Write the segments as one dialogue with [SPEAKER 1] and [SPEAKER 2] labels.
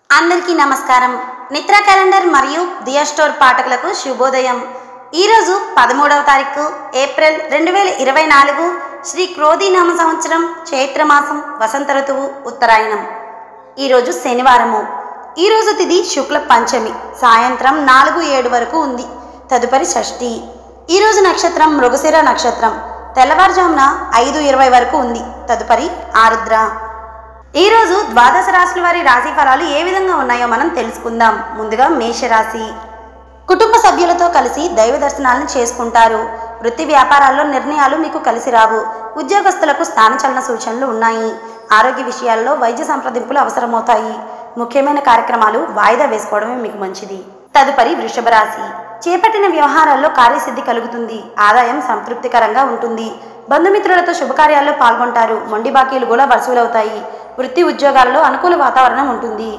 [SPEAKER 1] అందరికీ నమస్కారం. నిత్ర క్యాలెండర్ మరియు దియా స్టోర్ పాఠకులకు శుభోదయం. ఈరోజు 13వ తారీఖు ఏప్రిల్ 2024 శ్రీ క్రోధీనామ సంవత్సరం చైత్రమాసం వసంత ఋతువు ఉత్తరాయణం. ఈరోజు శనివారము. ఈరోజు తిథి శుక్ల పంచమి సాయంత్రం 4-7 వరకు ఉంది. తదుపరి షష్ఠి. ఈరోజు నక్షత్రం మృగశిర నక్షత్రం తెల్లవారుజామున 5:20 వరకు ఉంది. తదుపరి ఆరుద్ర. ఈరోజు ద్వాదశ రాశుల వారి రాశి ఫలాలు ఏ విధంగా ఉన్నాయో మనం తెలుసుకుందాం. ముందుగా మేషరాశి. కుటుంబ సభ్యులతో కలిసి దైవ దర్శనాలను చేసుకుంటారు. వృత్తి వ్యాపారాల్లో నిర్ణయాలు మీకు కలిసి రావు. ఉద్యోగస్తులకు స్థానచలన సూచనలు ఉన్నాయి. ఆరోగ్య విషయాల్లో వైద్య సంప్రదింపులు అవసరమవుతాయి. ముఖ్యమైన కార్యక్రమాలు వాయిదా వేసుకోవడమే మీకు మంచిది. తదుపరి వృషభ రాశి. చేపట్టిన వ్యవహారాల్లో కార్యసిద్ధి కలుగుతుంది. ఆదాయం సంతృప్తికరంగా ఉంటుంది. బంధుమిత్రులతో శుభకార్యాల్లో పాల్గొంటారు. మొండి బాకీలు కూడా వసూలవుతాయి. వృత్తి ఉద్యోగాల్లో అనుకూల వాతావరణం ఉంటుంది.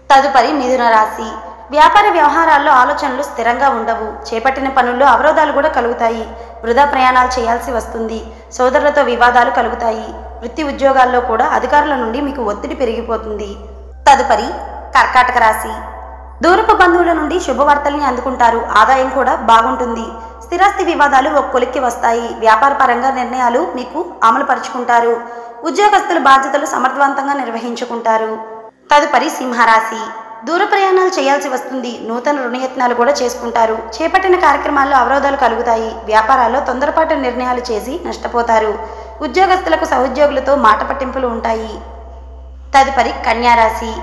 [SPEAKER 1] తదుపరి మిథున రాశి. వ్యాపార వ్యవహారాల్లో ఆలోచనలు స్థిరంగా ఉండవు. చేపట్టిన పనుల్లో అవరోధాలు కూడా కలుగుతాయి. వృధా ప్రయాణాలు చేయాల్సి వస్తుంది. సోదరులతో వివాదాలు కలుగుతాయి. వృత్తి ఉద్యోగాల్లో కూడా అధికారుల నుండి మీకు ఒత్తిడి పెరిగిపోతుంది. తదుపరి కర్కాటక రాశి. దూరపు బంధువుల నుండి శుభవార్తల్ని అందుకుంటారు. ఆదాయం కూడా బాగుంటుంది. స్థిరాస్తి వివాదాలు ఒక కొలిక్కి వస్తాయి. వ్యాపార పరంగా నిర్ణయాలు మీకు అమలు పరుచుకుంటారు. ఉద్యోగస్తుల బాధ్యతలు సమర్థవంతంగా నిర్వహించుకుంటారు. తదుపరి సింహరాశి. దూర ప్రయాణాలు చేయాల్సి వస్తుంది. నూతన రుణయత్నాలు కూడా చేసుకుంటారు. చేపట్టిన కార్యక్రమాల్లో అవరోధాలు కలుగుతాయి. వ్యాపారాల్లో తొందరపాటు నిర్ణయాలు చేసి నష్టపోతారు. ఉద్యోగస్తులకు సహోద్యోగులతో మాట పట్టింపులు ఉంటాయి. తదుపరి కన్యారాశి.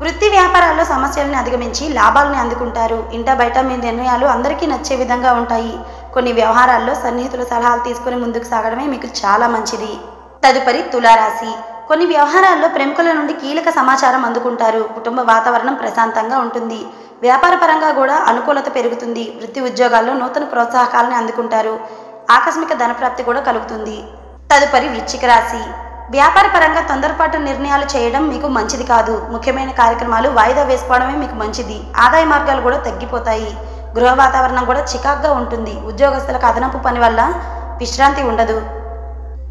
[SPEAKER 1] వృత్తి వ్యాపారాల్లో సమస్యలను అధిగమించి లాభాలను అందుకుంటారు. ఇంట బయట మీ నిర్ణయాలు అందరికీ నచ్చే విధంగా ఉంటాయి. కొన్ని వ్యవహారాల్లో సన్నిహితుల సలహాలు తీసుకుని ముందుకు సాగడమే మీకు చాలా మంచిది. తదుపరి తులారాశి. కొన్ని వ్యవహారాల్లో ప్రముఖుల నుండి కీలక సమాచారం అందుకుంటారు. కుటుంబ వాతావరణం ప్రశాంతంగా ఉంటుంది. వ్యాపార పరంగా కూడా అనుకూలత పెరుగుతుంది. వృత్తి ఉద్యోగాల్లో నూతన ప్రోత్సాహకాలను అందుకుంటారు. ఆకస్మిక ధనప్రాప్తి కూడా కలుగుతుంది. తదుపరి వృశ్చిక రాశి. వ్యాపార పరంగా తొందరపాటు నిర్ణయాలు చేయడం మీకు మంచిది కాదు. ముఖ్యమైన కార్యక్రమాలు వాయిదా వేసుకోవడమే మీకు మంచిది. ఆదాయ మార్గాలు కూడా తగ్గిపోతాయి. గృహ వాతావరణం కూడా చికాగ్గా ఉంటుంది. ఉద్యోగస్తులకు అదనపు పని వల్ల విశ్రాంతి ఉండదు.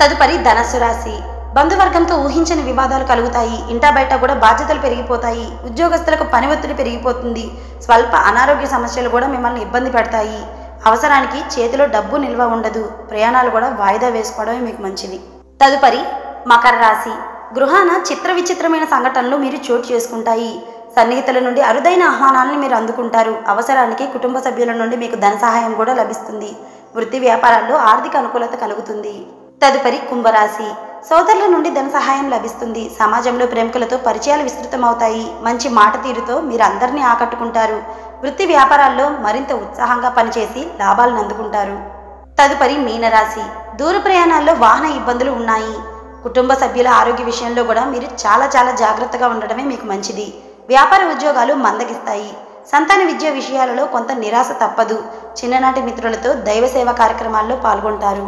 [SPEAKER 1] తదుపరి ధనస్సు రాశి. బంధువర్గంతో ఊహించని వివాదాలు కలుగుతాయి. ఇంటా బయట కూడా బాధ్యతలు పెరిగిపోతాయి. ఉద్యోగస్తులకు పని ఒత్తిడి పెరిగిపోతుంది. స్వల్ప అనారోగ్య సమస్యలు కూడా మిమ్మల్ని ఇబ్బంది పెడతాయి. అవసరానికి చేతిలో డబ్బు నిల్వ ఉండదు. ప్రయాణాలు కూడా వాయిదా వేసుకోవడమే మీకు మంచిది. తదుపరి మకర రాశి. గృహాన చిత్ర విచిత్రమైన సంఘటనలు మీరు చోటు చేసుకుంటాయి. సన్నిహితుల నుండి అరుదైన ఆహ్వానాలను మీరు అందుకుంటారు. అవసరానికి కుటుంబ సభ్యుల నుండి మీకు ధన సహాయం కూడా లభిస్తుంది. వృత్తి వ్యాపారాల్లో ఆర్థిక అనుకూలత కలుగుతుంది. తదుపరి కుంభరాశి. సోదరుల నుండి ధన సహాయం లభిస్తుంది. సమాజంలో ప్రేమికులతో పరిచయాలు విస్తృతమవుతాయి. మంచి మాట తీరుతో మీరు అందరినీ ఆకట్టుకుంటారు. వృత్తి వ్యాపారాల్లో మరింత ఉత్సాహంగా పనిచేసి లాభాలను అందుకుంటారు. తదుపరి మీనరాశి. దూర ప్రయాణాల్లో వాహన ఇబ్బందులు ఉన్నాయి. కుటుంబ సభ్యుల ఆరోగ్య విషయంలో కూడా మీరు చాలా జాగ్రత్తగా ఉండడమే మీకు మంచిది. వ్యాపార ఉద్యోగాలు మందగిస్తాయి. సంతాన విద్య విషయాలలో కొంత నిరాశ తప్పదు. చిన్ననాటి మిత్రులతో దైవ సేవా కార్యక్రమాల్లో పాల్గొంటారు.